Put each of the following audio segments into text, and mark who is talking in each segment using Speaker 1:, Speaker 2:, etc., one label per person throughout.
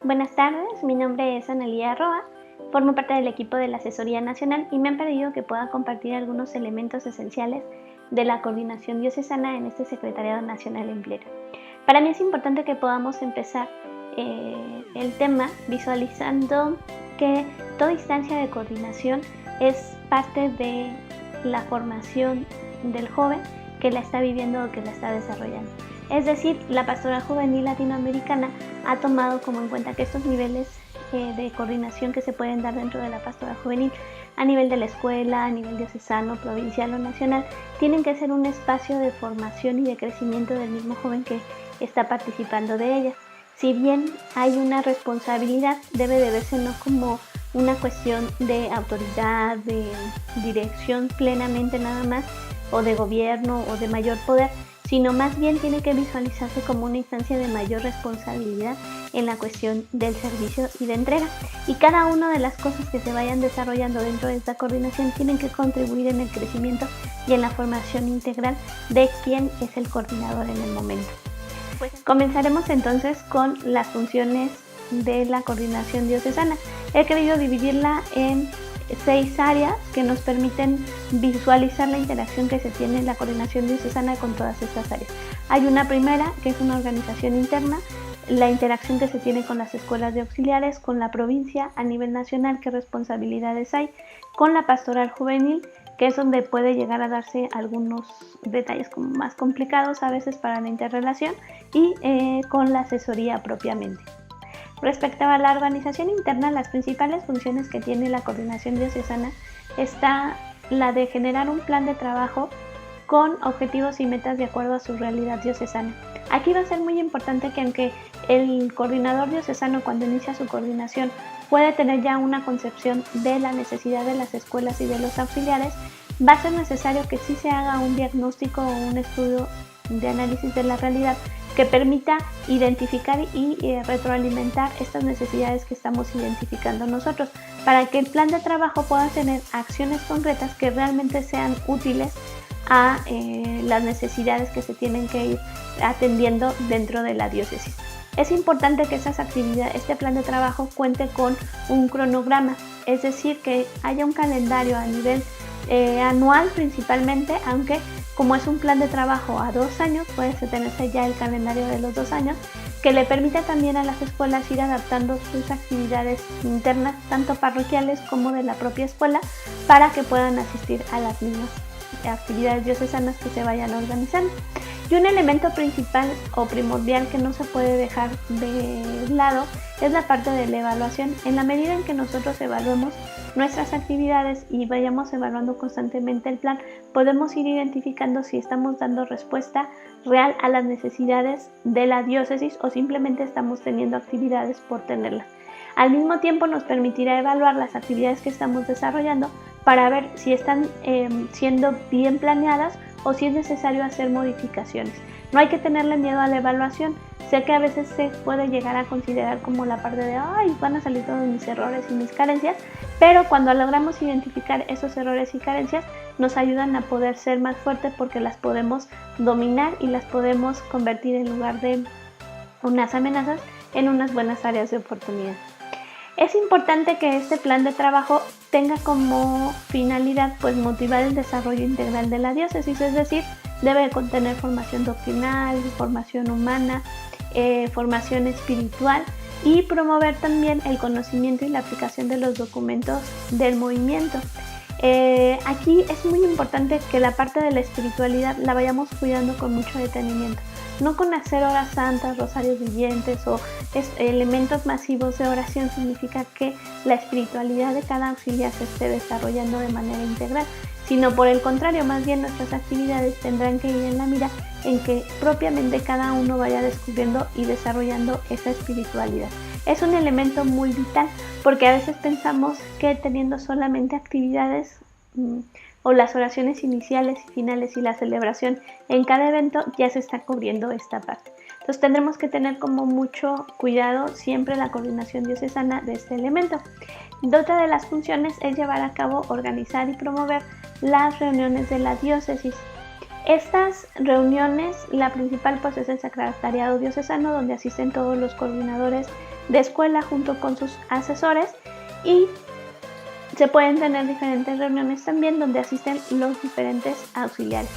Speaker 1: Buenas tardes, mi nombre es Analía Roa, formo parte del equipo de la Asesoría Nacional y me han pedido que pueda compartir algunos elementos esenciales de la coordinación diocesana en este Secretariado Nacional en Pleno. Para mí es importante que podamos empezar el tema visualizando que toda instancia de coordinación es parte de la formación del joven que la está viviendo o que la está desarrollando. Es decir, la pastoral juvenil latinoamericana ha tomado como en cuenta que estos niveles de coordinación que se pueden dar dentro de la pastoral juvenil a nivel de la escuela, a nivel diocesano, provincial o nacional, tienen que ser un espacio de formación y de crecimiento del mismo joven que está participando de ella. Si bien hay una responsabilidad, debe de verse no como una cuestión de autoridad, de dirección plenamente nada más, o de gobierno o de mayor poder, sino más bien tiene que visualizarse como una instancia de mayor responsabilidad en la cuestión del servicio y de entrega. Y cada una de las cosas que se vayan desarrollando dentro de esta coordinación tienen que contribuir en el crecimiento y en la formación integral de quien es el coordinador en el momento. Comenzaremos entonces con las funciones de la coordinación diocesana. He querido dividirla en 6 áreas que nos permiten visualizar la interacción que se tiene en la coordinación diocesana con todas estas áreas. Hay una primera, que es una organización interna, la interacción que se tiene con las escuelas de auxiliares, con la provincia, a nivel nacional, qué responsabilidades hay, con la pastoral juvenil, que es donde puede llegar a darse algunos detalles como más complicados a veces para la interrelación, y con la asesoría propiamente. Respecto a la organización interna, las principales funciones que tiene la coordinación diocesana está la de generar un plan de trabajo con objetivos y metas de acuerdo a su realidad diocesana. Aquí va a ser muy importante que aunque el coordinador diocesano cuando inicia su coordinación puede tener ya una concepción de la necesidad de las escuelas y de los auxiliares, va a ser necesario que sí se haga un diagnóstico o un estudio de análisis de la realidad que permita identificar y retroalimentar estas necesidades que estamos identificando nosotros, para que el plan de trabajo pueda tener acciones concretas que realmente sean útiles a las necesidades que se tienen que ir atendiendo dentro de la diócesis. Es importante que este plan de trabajo cuente con un cronograma, es decir, que haya un calendario a nivel anual principalmente, aunque como es un plan de trabajo a 2 años, puede tenerse ya el calendario de los 2 años, que le permita también a las escuelas ir adaptando sus actividades internas, tanto parroquiales como de la propia escuela, para que puedan asistir a las mismas actividades diocesanas que se vayan organizando. Y un elemento principal o primordial que no se puede dejar de lado es la parte de la evaluación. En la medida en que nosotros evaluemos nuestras actividades y vayamos evaluando constantemente el plan, podemos ir identificando si estamos dando respuesta real a las necesidades de la diócesis o simplemente estamos teniendo actividades por tenerlas. Al mismo tiempo nos permitirá evaluar las actividades que estamos desarrollando para ver si están siendo bien planeadas o si es necesario hacer modificaciones. No hay que tenerle miedo a la evaluación. Sé que a veces se puede llegar a considerar como la parte de ¡ay! Van a salir todos mis errores y mis carencias, pero cuando logramos identificar esos errores y carencias nos ayudan a poder ser más fuertes porque las podemos dominar y las podemos convertir en lugar de unas amenazas en unas buenas áreas de oportunidad. Es importante que este plan de trabajo tenga como finalidad motivar el desarrollo integral de la diócesis, es decir, debe contener formación doctrinal, formación humana, formación espiritual y promover también el conocimiento y la aplicación de los documentos del movimiento. Aquí es muy importante que la parte de la espiritualidad la vayamos cuidando con mucho detenimiento. No con hacer horas santas, rosarios vivientes o elementos masivos de oración significa que la espiritualidad de cada auxiliar se esté desarrollando de manera integral, sino por el contrario, más bien nuestras actividades tendrán que ir en la mira en que propiamente cada uno vaya descubriendo y desarrollando esa espiritualidad. Es un elemento muy vital porque a veces pensamos que teniendo solamente actividades o las oraciones iniciales y finales y la celebración en cada evento ya se está cubriendo esta parte. Entonces tendremos que tener como mucho cuidado siempre la coordinación diocesana de este elemento. Otra de las funciones es llevar a cabo, organizar y promover las reuniones de la diócesis. Estas reuniones, la principal pues es el secretariado diocesano, donde asisten todos los coordinadores de escuela junto con sus asesores, y se pueden tener diferentes reuniones también donde asisten los diferentes auxiliares.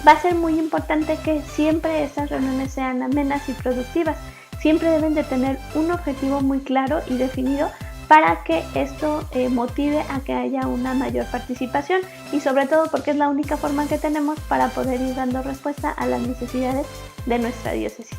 Speaker 1: Va a ser muy importante que siempre estas reuniones sean amenas y productivas. Siempre deben de tener un objetivo muy claro y definido para que esto motive a que haya una mayor participación, y sobre todo porque es la única forma que tenemos para poder ir dando respuesta a las necesidades de nuestra diócesis.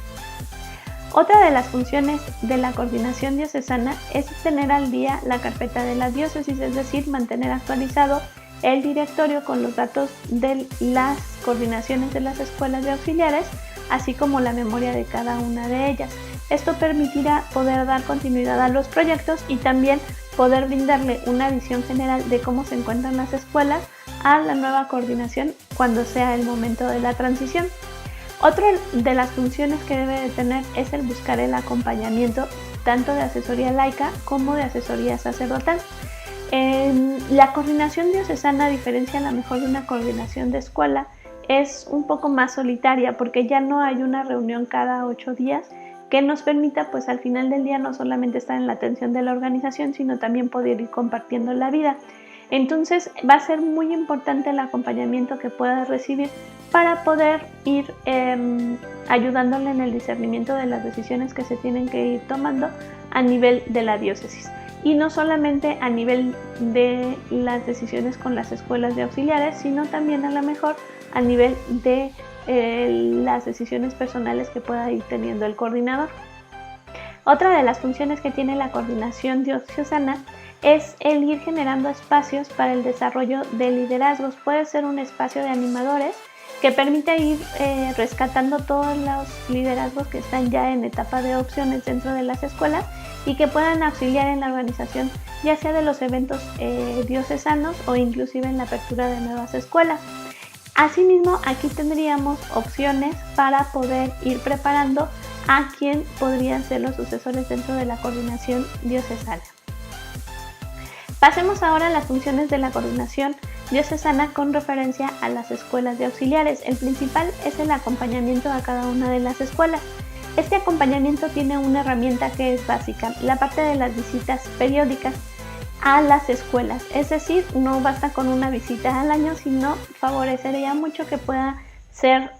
Speaker 1: Otra de las funciones de la coordinación diocesana es tener al día la carpeta de la diócesis, es decir, mantener actualizado el directorio con los datos de las coordinaciones de las escuelas de auxiliares, así como la memoria de cada una de ellas. Esto permitirá poder dar continuidad a los proyectos y también poder brindarle una visión general de cómo se encuentran las escuelas a la nueva coordinación cuando sea el momento de la transición. Otra de las funciones que debe de tener es el buscar el acompañamiento tanto de asesoría laica como de asesoría sacerdotal. La coordinación diocesana, a diferencia a lo mejor de una coordinación de escuela, es un poco más solitaria porque ya no hay una reunión cada 8 días que nos permita pues al final del día no solamente estar en la atención de la organización, sino también poder ir compartiendo la vida. Entonces va a ser muy importante el acompañamiento que pueda recibir para poder ir ayudándole en el discernimiento de las decisiones que se tienen que ir tomando a nivel de la diócesis. Y no solamente a nivel de las decisiones con las escuelas de auxiliares, sino también a lo mejor a nivel de las decisiones personales que pueda ir teniendo el coordinador. Otra de las funciones que tiene la coordinación diocesana es el ir generando espacios para el desarrollo de liderazgos. Puede ser un espacio de animadores que permite ir rescatando todos los liderazgos que están ya en etapa de opciones dentro de las escuelas y que puedan auxiliar en la organización ya sea de los eventos diocesanos o inclusive en la apertura de nuevas escuelas. Asimismo, aquí tendríamos opciones para poder ir preparando a quien podrían ser los sucesores dentro de la coordinación diocesana. Pasemos ahora a las funciones de la coordinación diocesana con referencia a las escuelas de auxiliares. El principal es el acompañamiento a cada una de las escuelas. Este acompañamiento tiene una herramienta que es básica, la parte de las visitas periódicas a las escuelas. Es decir, no basta con una visita al año, sino favorecería mucho que pueda ser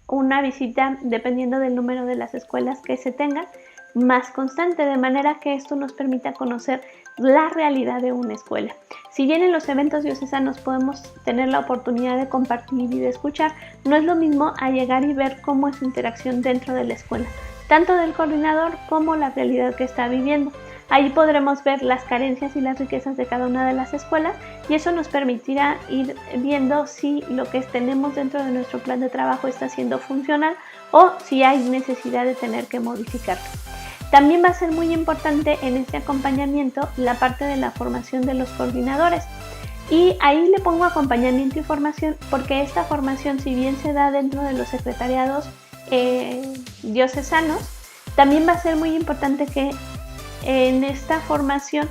Speaker 1: una visita, dependiendo del número de las escuelas que se tengan, más constante, de manera que esto nos permita conocer la realidad de una escuela. Si bien en los eventos diocesanos podemos tener la oportunidad de compartir y de escuchar, no es lo mismo a llegar y ver cómo es su interacción dentro de la escuela, tanto del coordinador como la realidad que está viviendo. Ahí podremos ver las carencias y las riquezas de cada una de las escuelas, y eso nos permitirá ir viendo si lo que tenemos dentro de nuestro plan de trabajo está siendo funcional o si hay necesidad de tener que modificarlo. También va a ser muy importante en este acompañamiento la parte de la formación de los coordinadores. Y ahí le pongo acompañamiento y formación porque esta formación, si bien se da dentro de los secretariados diocesanos, también va a ser muy importante que en esta formación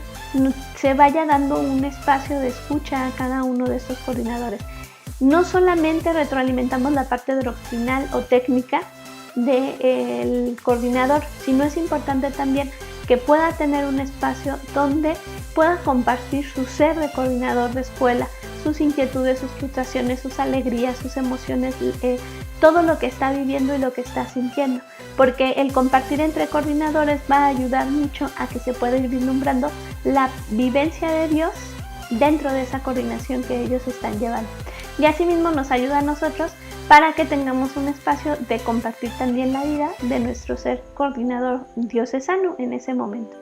Speaker 1: se vaya dando un espacio de escucha a cada uno de estos coordinadores. No solamente retroalimentamos la parte doctrinal o técnica del coordinador, sino es importante también que pueda tener un espacio donde pueda compartir su ser de coordinador de escuela, sus inquietudes, sus frustraciones, sus alegrías, sus emociones, todo lo que está viviendo y lo que está sintiendo, porque el compartir entre coordinadores va a ayudar mucho a que se pueda ir vislumbrando la vivencia de Dios dentro de esa coordinación que ellos están llevando. Y asimismo nos ayuda a nosotros para que tengamos un espacio de compartir también la vida de nuestro ser coordinador diocesano en ese momento.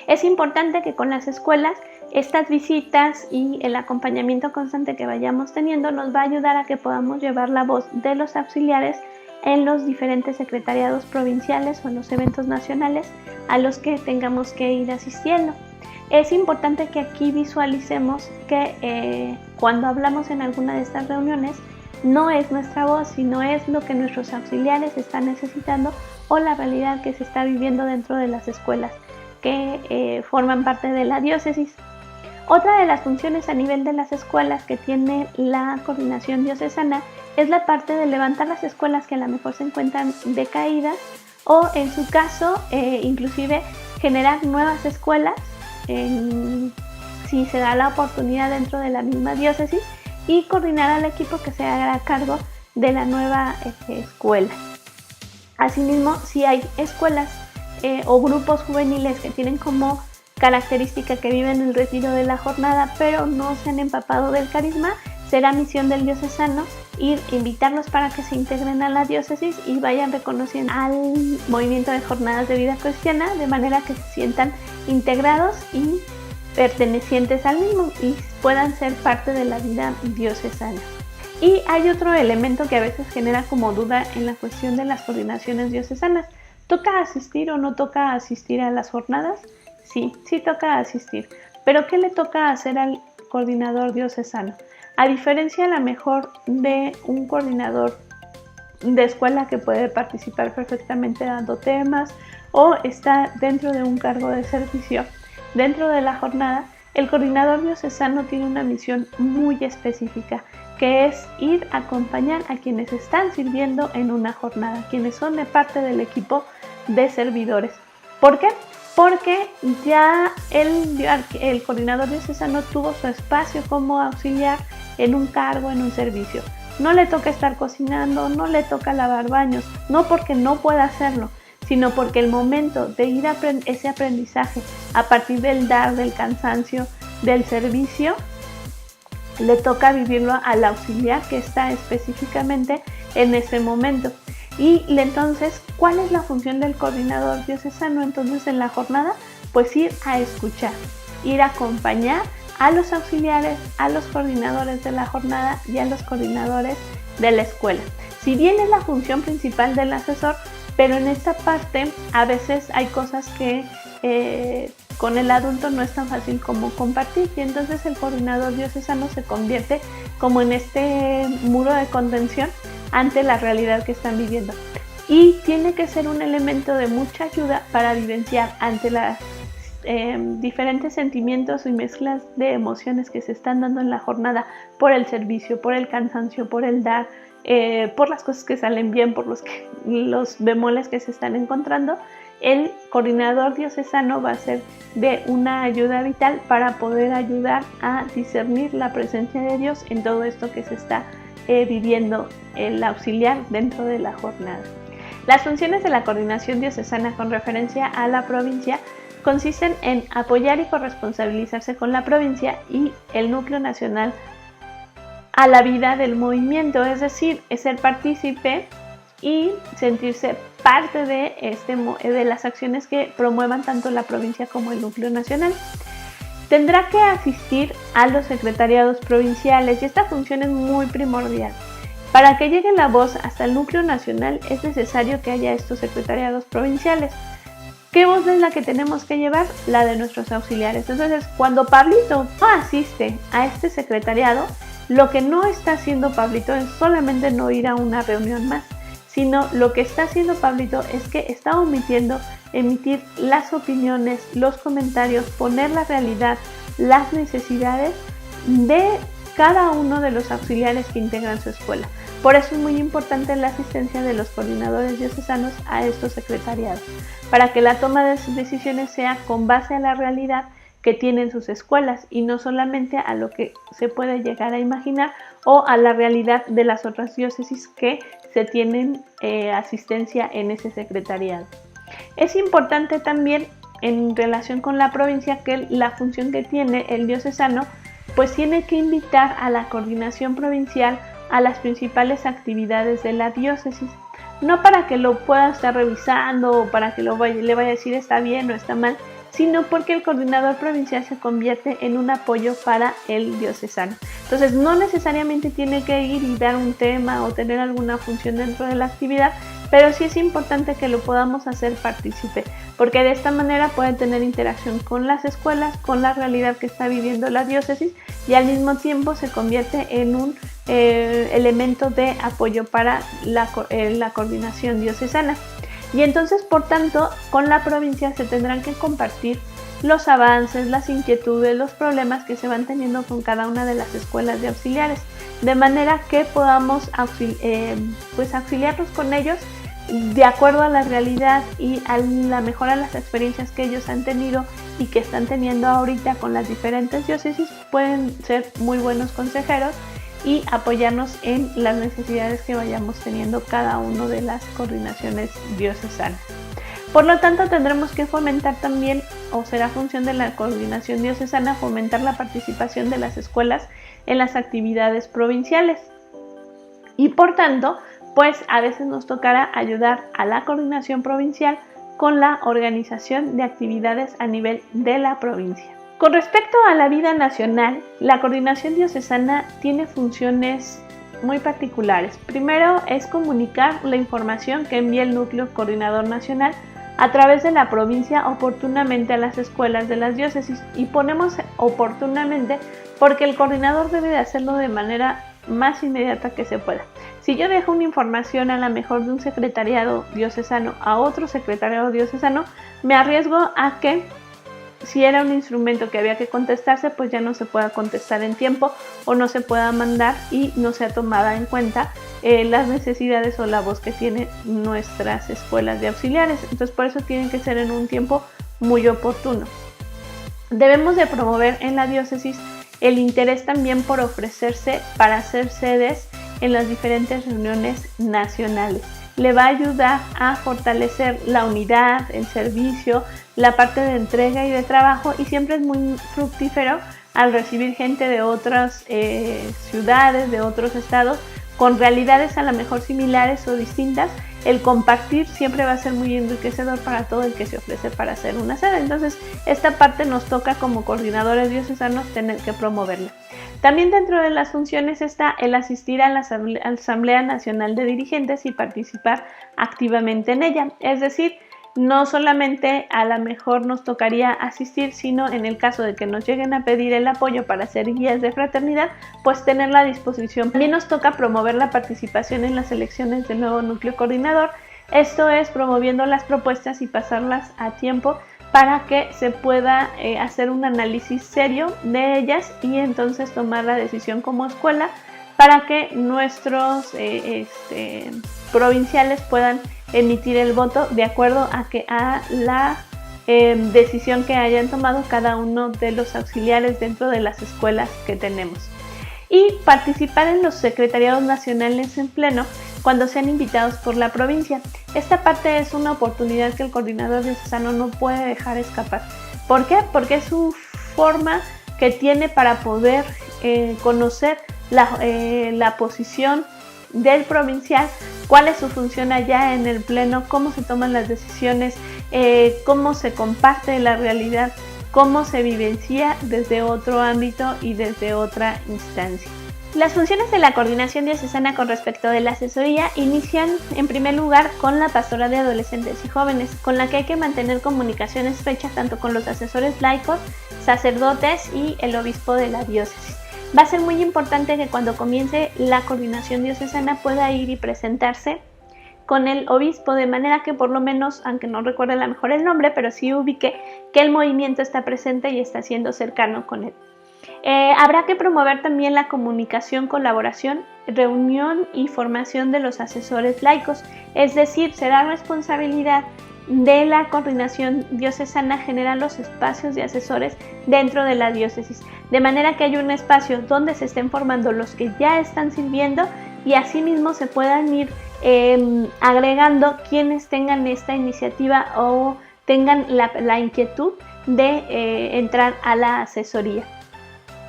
Speaker 1: Es importante que con las escuelas estas visitas y el acompañamiento constante que vayamos teniendo nos va a ayudar a que podamos llevar la voz de los auxiliares en los diferentes secretariados provinciales o en los eventos nacionales a los que tengamos que ir asistiendo. Es importante que aquí visualicemos que cuando hablamos en alguna de estas reuniones no es nuestra voz, sino es lo que nuestros auxiliares están necesitando o la realidad que se está viviendo dentro de las escuelas que forman parte de la diócesis. Otra de las funciones a nivel de las escuelas que tiene la coordinación diocesana es la parte de levantar las escuelas que a lo mejor se encuentran decaídas o en su caso inclusive generar nuevas escuelas si se da la oportunidad dentro de la misma diócesis y coordinar al equipo que se haga cargo de la nueva escuela. Asimismo, si hay escuelas o grupos juveniles que tienen como característica que viven el retiro de la jornada pero no se han empapado del carisma, será misión del diocesano invitarlos para que se integren a la diócesis y vayan reconociendo al movimiento de jornadas de vida cristiana de manera que se sientan integrados y pertenecientes al mismo y puedan ser parte de la vida diocesana. Y hay otro elemento que a veces genera como duda en la cuestión de las coordinaciones diocesanas. ¿Toca asistir o no toca asistir a las jornadas? Sí toca asistir. ¿Pero qué le toca hacer al coordinador diocesano? A diferencia a lo mejor de un coordinador de escuela que puede participar perfectamente dando temas o está dentro de un cargo de servicio dentro de la jornada, el coordinador diocesano tiene una misión muy específica, que es ir a acompañar a quienes están sirviendo en una jornada, quienes son de parte del equipo de servidores. ¿Por qué? Porque ya el coordinador diocesano tuvo su espacio como auxiliar en un cargo, en un servicio. No le toca estar cocinando, no le toca lavar baños, no porque no pueda hacerlo, sino porque el momento de ir a ese aprendizaje a partir del dar, del cansancio, del servicio, le toca vivirlo al auxiliar que está específicamente en ese momento. Y entonces, ¿cuál es la función del coordinador diocesano entonces en la jornada? Pues ir a escuchar, ir a acompañar a los auxiliares, a los coordinadores de la jornada y a los coordinadores de la escuela. Si bien es la función principal del asesor, pero en esta parte a veces hay cosas que con el adulto no es tan fácil como compartir y entonces el coordinador diocesano se convierte como en este muro de contención ante la realidad que están viviendo y tiene que ser un elemento de mucha ayuda para vivenciar ante las diferentes sentimientos y mezclas de emociones que se están dando en la jornada por el servicio, por el cansancio, por el dar, por las cosas que salen bien, por los bemoles que se están encontrando. El coordinador diocesano va a ser de una ayuda vital para poder ayudar a discernir la presencia de Dios en todo esto que se está viviendo el auxiliar dentro de la jornada. Las funciones de la coordinación diocesana con referencia a la provincia consisten en apoyar y corresponsabilizarse con la provincia y el núcleo nacional a la vida del movimiento, es decir, es ser partícipe y sentirse parte de las acciones que promuevan tanto la provincia como el núcleo nacional. Tendrá que asistir a los secretariados provinciales y esta función es muy primordial. Para que llegue la voz hasta el núcleo nacional es necesario que haya estos secretariados provinciales. ¿Qué voz es la que tenemos que llevar? La de nuestros auxiliares. Entonces, cuando Pablito no asiste a este secretariado, lo que no está haciendo Pablito es solamente no ir a una reunión más, sino lo que está haciendo Pablito es que está omitiendo emitir las opiniones, los comentarios, poner la realidad, las necesidades de cada uno de los auxiliares que integran su escuela. Por eso es muy importante la asistencia de los coordinadores diocesanos a estos secretariados, para que la toma de sus decisiones sea con base a la realidad que tienen sus escuelas y no solamente a lo que se puede llegar a imaginar o a la realidad de las otras diócesis que se tienen asistencia en ese secretariado. Es importante también en relación con la provincia que la función que tiene el diocesano pues tiene que invitar a la coordinación provincial a las principales actividades de la diócesis, no para que lo pueda estar revisando o para que le vaya a decir está bien o está mal, sino porque el coordinador provincial se convierte en un apoyo para el diocesano. Entonces no necesariamente tiene que ir y dar un tema o tener alguna función dentro de la actividad, pero sí es importante que lo podamos hacer partícipe, porque de esta manera puede tener interacción con las escuelas, con la realidad que está viviendo la diócesis y al mismo tiempo se convierte en un elemento de apoyo para la coordinación diocesana. Y entonces, por tanto, con la provincia se tendrán que compartir los avances, las inquietudes, los problemas que se van teniendo con cada una de las escuelas de auxiliares.
Speaker 2: de manera que podamos auxiliarnos con ellos de acuerdo a la realidad y a la mejora de las experiencias que ellos han tenido y que están teniendo ahorita con las diferentes diócesis. Pueden ser muy buenos consejeros y apoyarnos en las necesidades que vayamos teniendo cada uno de las coordinaciones diocesanas. Por lo tanto, tendremos que fomentar también, o será función de la coordinación diocesana, fomentar la participación de las escuelas en las actividades provinciales. Y por tanto, pues a veces nos tocará ayudar a la coordinación provincial con la organización de actividades a nivel de la provincia. Con respecto a la vida nacional, la coordinación diocesana tiene funciones muy particulares. Primero es comunicar la información que envía el núcleo coordinador nacional a través de la provincia oportunamente a las escuelas de las diócesis, y ponemos oportunamente porque el coordinador debe de hacerlo de manera más inmediata que se pueda. Si yo dejo una información a la mejor de un secretariado diocesano a otro secretariado diocesano, me arriesgo a que si era un instrumento que había que contestarse, pues ya no se pueda contestar en tiempo o no se pueda mandar y no sea tomada en cuenta las necesidades o la voz que tienen nuestras escuelas de auxiliares. Entonces por eso tienen que ser en un tiempo muy oportuno. Debemos de promover en la diócesis el interés también por ofrecerse para ser sedes en las diferentes reuniones nacionales. Le va a ayudar a fortalecer la unidad, el servicio, la parte de entrega y de trabajo, y siempre es muy fructífero al recibir gente de otras ciudades, de otros estados, con realidades a lo mejor similares o distintas. El compartir siempre va a ser muy enriquecedor para todo el que se ofrece para hacer una sede. Entonces, esta parte nos toca como coordinadores diocesanos tener que promoverla. También dentro de las funciones está el asistir a la Asamblea Nacional de Dirigentes y participar activamente en ella. Es decir, no solamente a lo mejor nos tocaría asistir, sino en el caso de que nos lleguen a pedir el apoyo para hacer guías de fraternidad, pues tenerla a disposición. También nos toca promover la participación en las elecciones del nuevo núcleo coordinador. Esto es promoviendo las propuestas y pasarlas a tiempo para que se pueda hacer un análisis serio de ellas y entonces tomar la decisión como escuela para que nuestros provinciales puedan emitir el voto de acuerdo a la decisión que hayan tomado cada uno de los auxiliares dentro de las escuelas que tenemos. Y participar en los secretariados nacionales en pleno cuando sean invitados por la provincia. Esta parte es una oportunidad que el coordinador diocesano no puede dejar escapar. ¿Por qué? Porque es su forma que tiene para poder conocer la posición del provincial, cuál es su función allá en el pleno, cómo se toman las decisiones, cómo se comparte la realidad, cómo se vivencia desde otro ámbito y desde otra instancia. Las funciones de la coordinación diocesana con respecto de la asesoría inician en primer lugar con la pastoral de adolescentes y jóvenes, con la que hay que mantener comunicación estrecha tanto con los asesores laicos, sacerdotes y el obispo de la diócesis. Va a ser muy importante que cuando comience la coordinación diocesana pueda ir y presentarse con el obispo, de manera que por lo menos, aunque no recuerde a lo mejor el nombre, pero sí ubique que el movimiento está presente y está siendo cercano con él. Habrá que promover también la comunicación, colaboración, reunión y formación de los asesores laicos, es decir, será responsabilidad de la coordinación diocesana generar los espacios de asesores dentro de la diócesis, de manera que haya un espacio donde se estén formando los que ya están sirviendo y asimismo se puedan ir agregando quienes tengan esta iniciativa o tengan la inquietud de entrar a la asesoría.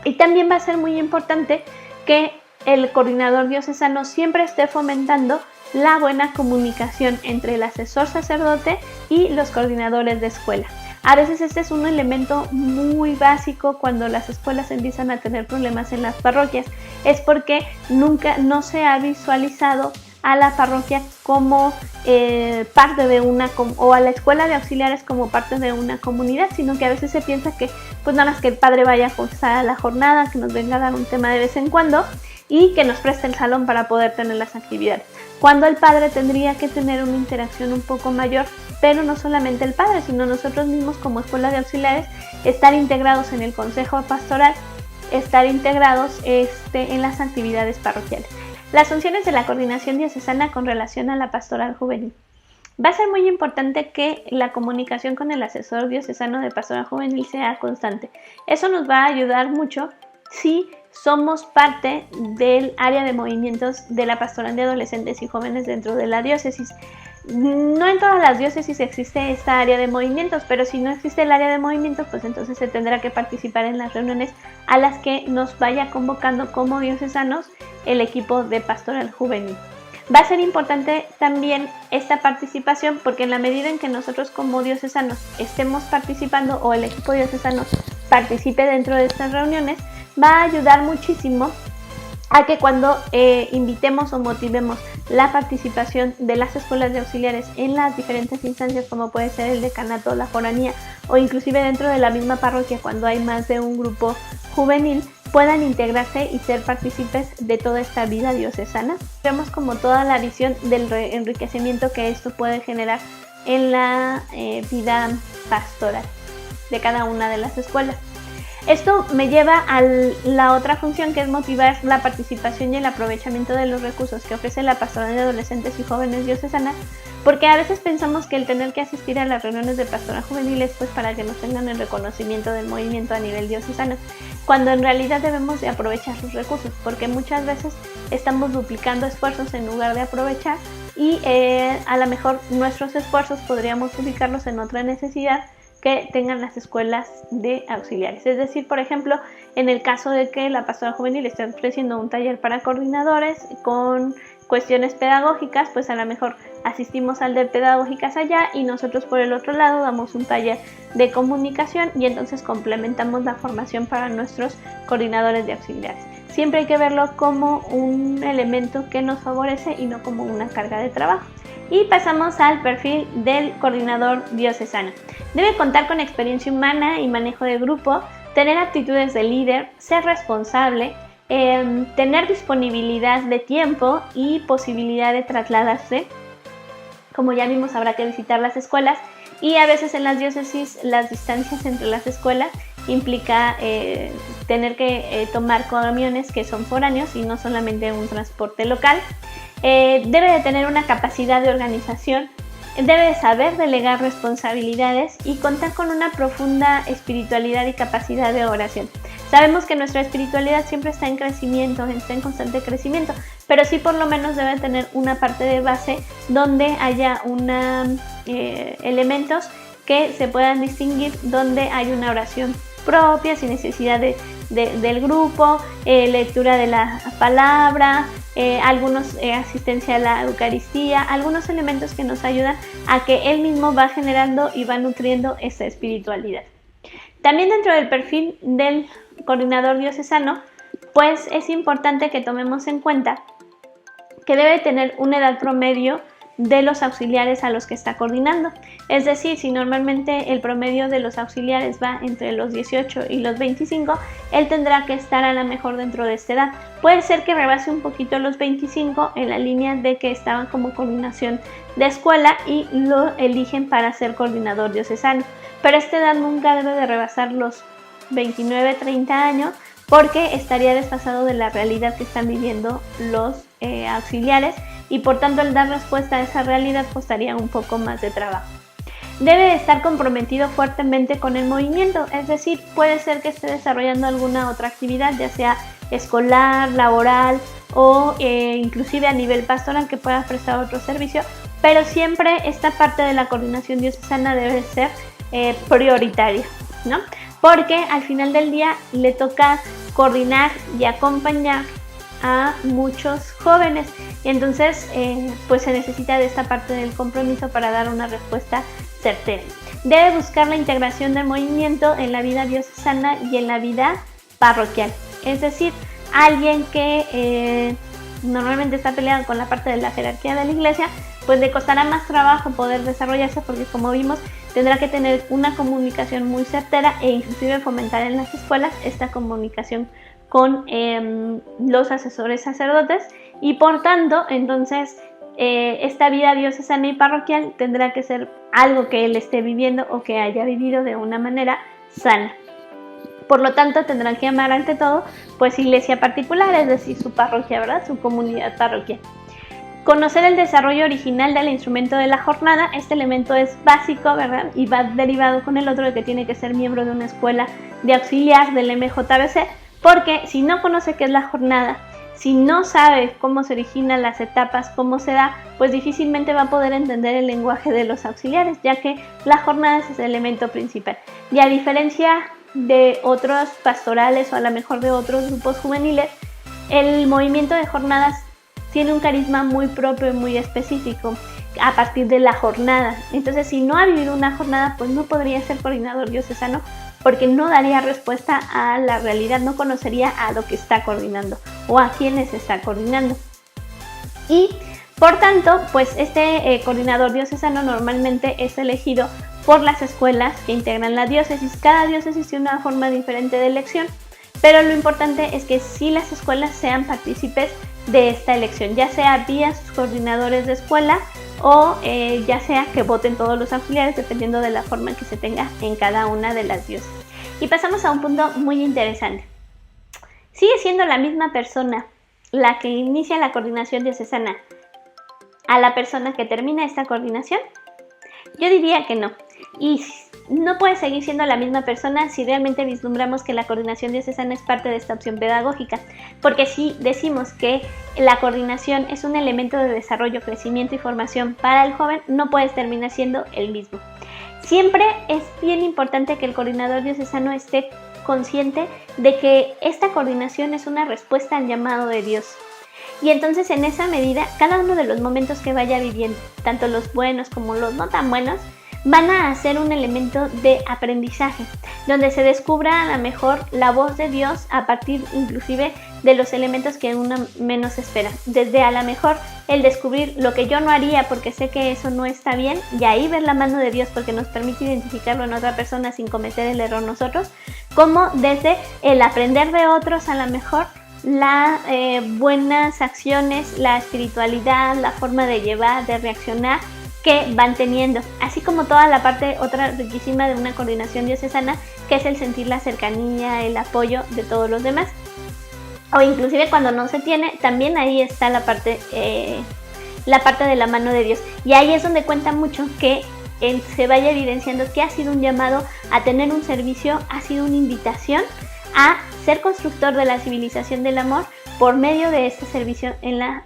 Speaker 2: Y también va a ser muy importante que el coordinador diocesano siempre esté fomentando la buena comunicación entre el asesor sacerdote y los coordinadores de escuela. A veces este es un elemento muy básico cuando las escuelas empiezan a tener problemas en las parroquias. Es porque nunca no se ha visualizado a la parroquia como parte de una, o a la escuela de auxiliares como parte de una comunidad, sino que a veces se piensa que pues nada más que el padre vaya a confesar a la jornada, que nos venga a dar un tema de vez en cuando y que nos preste el salón para poder tener las actividades. Cuando el padre tendría que tener una interacción un poco mayor, pero no solamente el padre, sino nosotros mismos como escuela de auxiliares, estar integrados en el consejo pastoral, estar integrados en las actividades parroquiales. Las funciones de la coordinación diocesana con relación a la pastoral juvenil. Va a ser muy importante que la comunicación con el asesor diocesano de pastoral juvenil sea constante. Eso nos va a ayudar mucho si somos parte del área de movimientos de la pastoral de adolescentes y jóvenes dentro de la diócesis. No en todas las diócesis existe esta área de movimientos, pero si no existe el área de movimientos, pues entonces se tendrá que participar en las reuniones a las que nos vaya convocando como diocesanos el equipo de pastoral juvenil. Va a ser importante también esta participación porque en la medida en que nosotros como diocesanos estemos participando o el equipo diocesano participe dentro de estas reuniones, va a ayudar muchísimo a que cuando invitemos o motivemos la participación de las escuelas de auxiliares en las diferentes instancias, como puede ser el decanato, la foranía o inclusive dentro de la misma parroquia cuando hay más de un grupo juvenil, puedan integrarse y ser partícipes de toda esta vida diocesana. Vemos como toda la visión del enriquecimiento que esto puede generar en la vida pastoral de cada una de las escuelas. Esto me lleva a la otra función, que es motivar la participación y el aprovechamiento de los recursos que ofrece la pastoral de adolescentes y jóvenes diocesana, porque a veces pensamos que el tener que asistir a las reuniones de pastoral juvenil es pues para que nos tengan el reconocimiento del movimiento a nivel diocesano, cuando en realidad debemos de aprovechar sus recursos, porque muchas veces estamos duplicando esfuerzos en lugar de aprovechar y a lo mejor nuestros esfuerzos podríamos ubicarlos en otra necesidad que tengan las escuelas de auxiliares. Es decir, por ejemplo, en el caso de que la pastoral juvenil esté ofreciendo un taller para coordinadores con cuestiones pedagógicas, pues a lo mejor asistimos al de pedagógicas allá y nosotros por el otro lado damos un taller de comunicación y entonces complementamos la formación para nuestros coordinadores de auxiliares. Siempre hay que verlo como un elemento que nos favorece y no como una carga de trabajo. Y pasamos al perfil del coordinador diocesano. Debe contar con experiencia humana y manejo de grupo, tener aptitudes de líder, ser responsable, tener disponibilidad de tiempo y posibilidad de trasladarse. Como ya vimos, habrá que visitar las escuelas y a veces en las diócesis las distancias entre las escuelas implica tener que tomar camiones que son foráneos y no solamente un transporte local. Debe de tener una capacidad de organización, debe de saber delegar responsabilidades y contar con una profunda espiritualidad y capacidad de oración. Sabemos que nuestra espiritualidad siempre está en crecimiento, está en constante crecimiento, pero sí por lo menos debe tener una parte de base donde haya elementos que se puedan distinguir, donde hay una oración propia, sin necesidad del grupo, lectura de la palabra, asistencia a la Eucaristía, algunos elementos que nos ayudan a que él mismo va generando y va nutriendo esa espiritualidad. También dentro del perfil del coordinador diocesano, pues es importante que tomemos en cuenta que debe tener una edad promedio de los auxiliares a los que está coordinando. Es decir, si normalmente el promedio de los auxiliares va entre los 18 y los 25, él tendrá que estar a lo mejor dentro de esta edad. Puede ser que rebase un poquito los 25 en la línea de que estaban como coordinación de escuela y lo eligen para ser coordinador diocesano. Pero esta edad nunca debe de rebasar los 29-30 años porque estaría desfasado de la realidad que están viviendo los auxiliares y por tanto el dar respuesta a esa realidad costaría un poco más de trabajo. Debe de estar comprometido fuertemente con el movimiento, es decir, puede ser que esté desarrollando alguna otra actividad, ya sea escolar, laboral o inclusive a nivel pastoral que pueda prestar otro servicio, pero siempre esta parte de la coordinación diocesana debe ser prioritaria, ¿no? Porque al final del día le toca coordinar y acompañar a muchos jóvenes y entonces pues se necesita de esta parte del compromiso para dar una respuesta certera. Debe buscar la integración del movimiento en la vida diocesana y en la vida parroquial, es decir, alguien que normalmente está peleado con la parte de la jerarquía de la iglesia, pues le costará más trabajo poder desarrollarse porque como vimos tendrá que tener una comunicación muy certera e inclusive fomentar en las escuelas esta comunicación con los asesores sacerdotes y por tanto entonces esta vida diocesana y parroquial tendrá que ser algo que él esté viviendo o que haya vivido de una manera sana.
Speaker 1: Por lo tanto, tendrán que amar ante todo, pues, iglesia particular, es decir, su parroquia, ¿verdad? Su comunidad parroquial. Conocer el desarrollo original del instrumento de la jornada. Este elemento es básico, ¿verdad? Y va derivado con el otro de que tiene que ser miembro de una escuela de auxiliar del MJBC, porque si no conoce qué es la jornada, si no sabe cómo se originan las etapas, cómo se da, pues difícilmente va a poder entender el lenguaje de los auxiliares, ya que la jornada es el elemento principal. Y a diferencia de otros pastorales o a lo mejor de otros grupos juveniles, el movimiento de jornadas tiene un carisma muy propio y muy específico a partir de la jornada. Entonces, si no ha vivido una jornada, pues no podría ser coordinador diocesano, porque no daría respuesta a la realidad, no conocería a lo que está coordinando o a quienes está coordinando. Y por tanto, pues este coordinador diocesano normalmente es elegido por las escuelas que integran la diócesis. Cada diócesis tiene una forma diferente de elección, pero lo importante es que sí las escuelas sean partícipes de esta elección, ya sea vía sus coordinadores de escuela o ya sea que voten todos los auxiliares, dependiendo de la forma que se tenga en cada una de las diócesis. Y pasamos a un punto muy interesante. ¿Sigue siendo la misma persona la que inicia la coordinación diocesana a la persona que termina esta coordinación? Yo diría que no. Y no puede seguir siendo la misma persona si realmente vislumbramos que la coordinación diocesana es parte de esta opción pedagógica, porque si decimos que la coordinación es un elemento de desarrollo, crecimiento y formación para el joven, no puedes terminar siendo el mismo. Siempre es bien importante que el coordinador diocesano esté consciente de que esta coordinación es una respuesta al llamado de Dios. Y entonces, en esa medida, cada uno de los momentos que vaya viviendo, tanto los buenos como los no tan buenos, van a ser un elemento de aprendizaje, donde se descubra a lo mejor la voz de Dios a partir inclusive de los elementos que uno menos espera. Desde a lo mejor el descubrir lo que yo no haría porque sé que eso no está bien, y ahí ver la mano de Dios porque nos permite identificarlo en otra persona sin cometer el error nosotros, como desde el aprender de otros a lo mejor las buenas acciones, la espiritualidad, la forma de llevar, de reaccionar que van teniendo, así como toda la parte otra riquísima de una coordinación diocesana, que es el sentir la cercanía, el apoyo de todos los demás, o inclusive cuando no se tiene, también ahí está la parte de la mano de Dios, y ahí es donde cuenta mucho que se vaya evidenciando que ha sido un llamado a tener un servicio, ha sido una invitación a ser constructor de la civilización del amor por medio de este servicio en la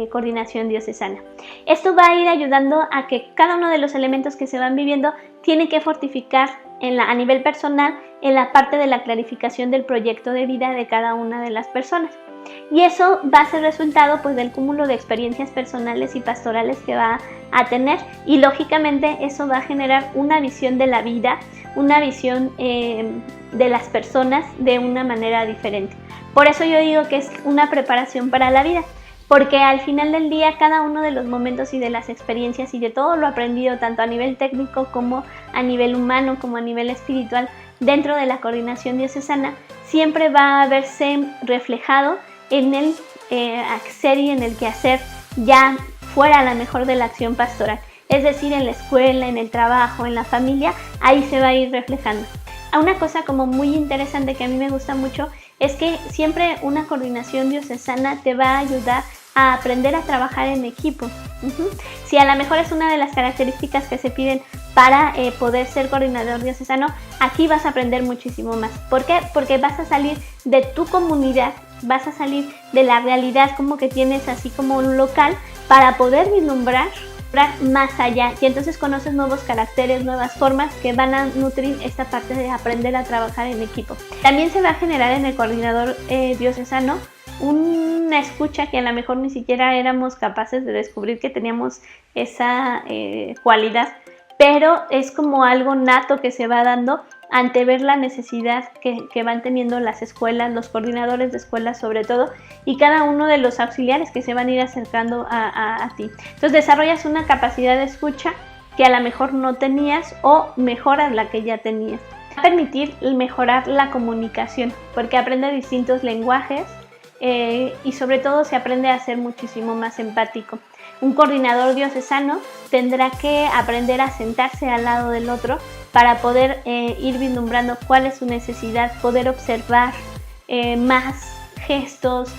Speaker 1: coordinación diocesana. Esto va a ir ayudando a que cada uno de los elementos que se van viviendo tiene que fortificar a nivel personal en la parte de la clarificación del proyecto de vida de cada una de las personas. Y eso va a ser resultado pues del cúmulo de experiencias personales y pastorales que va a tener, y lógicamente eso va a generar una visión de la vida, una visión de las personas de una manera diferente. Por eso yo digo que es una preparación para la vida, porque al final del día cada uno de los momentos y de las experiencias y de todo lo aprendido tanto a nivel técnico como a nivel humano como a nivel espiritual dentro de la coordinación diocesana siempre va a verse reflejado en el hacer y en el quehacer ya fuera a la mejor de la acción pastoral, es decir, en la escuela, en el trabajo, en la familia, ahí se va a ir reflejando. Una cosa como muy interesante que a mí me gusta mucho es que siempre una coordinación diocesana te va a ayudar a aprender a trabajar en equipo. Si a lo mejor es una de las características que se piden para poder ser coordinador diocesano, aquí vas a aprender muchísimo más. ¿Por qué? Porque vas a salir de tu comunidad, vas a salir de la realidad como que tienes así como un local para poder vislumbrar más allá, y entonces conoces nuevos caracteres, nuevas formas que van a nutrir esta parte de aprender a trabajar en equipo. También se va a generar en el coordinador diocesano una escucha que a lo mejor ni siquiera éramos capaces de descubrir que teníamos esa cualidad, pero es como algo nato que se va dando ante ver la necesidad que van teniendo las escuelas, los coordinadores de escuelas sobre todo, y cada uno de los auxiliares que se van a ir acercando a ti. Entonces desarrollas una capacidad de escucha que a lo mejor no tenías o mejoras la que ya tenías. Va a permitir mejorar la comunicación porque aprende distintos lenguajes y sobre todo se aprende a ser muchísimo más empático. Un coordinador diocesano tendrá que aprender a sentarse al lado del otro para poder ir vislumbrando cuál es su necesidad, poder observar más gestos,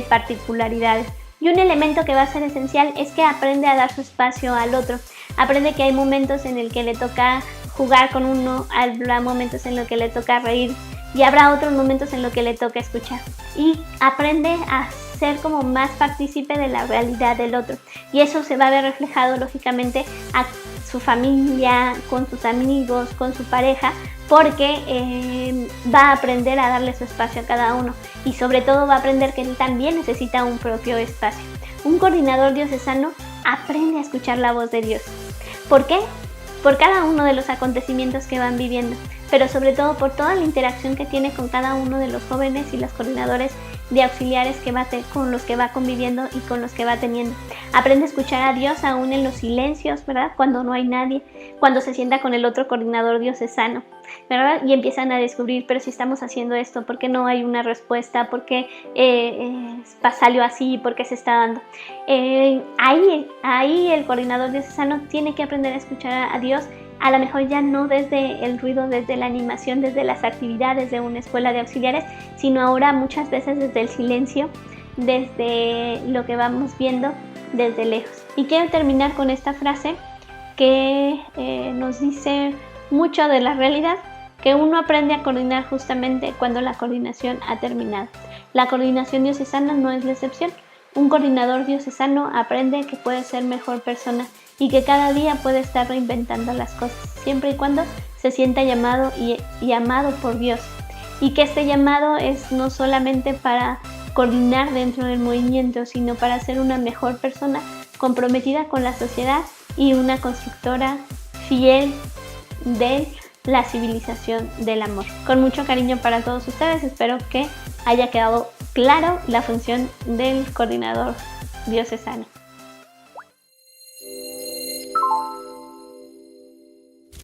Speaker 1: particularidades. Y un elemento que va a ser esencial es que aprende a dar su espacio al otro. Aprende que hay momentos en el que le toca jugar con uno, habrá momentos en los que le toca reír y habrá otros momentos en los que le toca escuchar. Y aprende a ser como más partícipe de la realidad del otro. Y eso se va a ver reflejado lógicamente a su familia, con sus amigos, con su pareja, porque va a aprender a darle su espacio a cada uno y sobre todo va a aprender que él también necesita un propio espacio. Un coordinador diocesano aprende a escuchar la voz de Dios. ¿Por qué? Por cada uno de los acontecimientos que van viviendo, pero sobre todo por toda la interacción que tiene con cada uno de los jóvenes y los coordinadores de auxiliares con los que va conviviendo y con los que va teniendo. Aprende a escuchar a Dios aún en los silencios, ¿verdad? Cuando no hay nadie, cuando se sienta con el otro coordinador diocesano, ¿verdad? Y empiezan a descubrir, pero si estamos haciendo esto, ¿por qué no hay una respuesta? ¿Por qué salió así? ¿Por qué se está dando? Ahí el coordinador diocesano tiene que aprender a escuchar a Dios, a lo mejor ya no desde el ruido, desde la animación, desde las actividades de una escuela de auxiliares, sino ahora muchas veces desde el silencio, desde lo que vamos viendo desde lejos. Y quiero terminar con esta frase que nos dice mucho de la realidad, que uno aprende a coordinar justamente cuando la coordinación ha terminado. La coordinación diocesana no es la excepción. Un coordinador diocesano aprende que puede ser mejor persona y que cada día puede estar reinventando las cosas, siempre y cuando se sienta llamado y amado por Dios. Y que este llamado es no solamente para coordinar dentro del movimiento, sino para ser una mejor persona comprometida con la sociedad y una constructora fiel de la civilización del amor. Con mucho cariño para todos ustedes, espero que haya quedado claro la función del coordinador diocesano.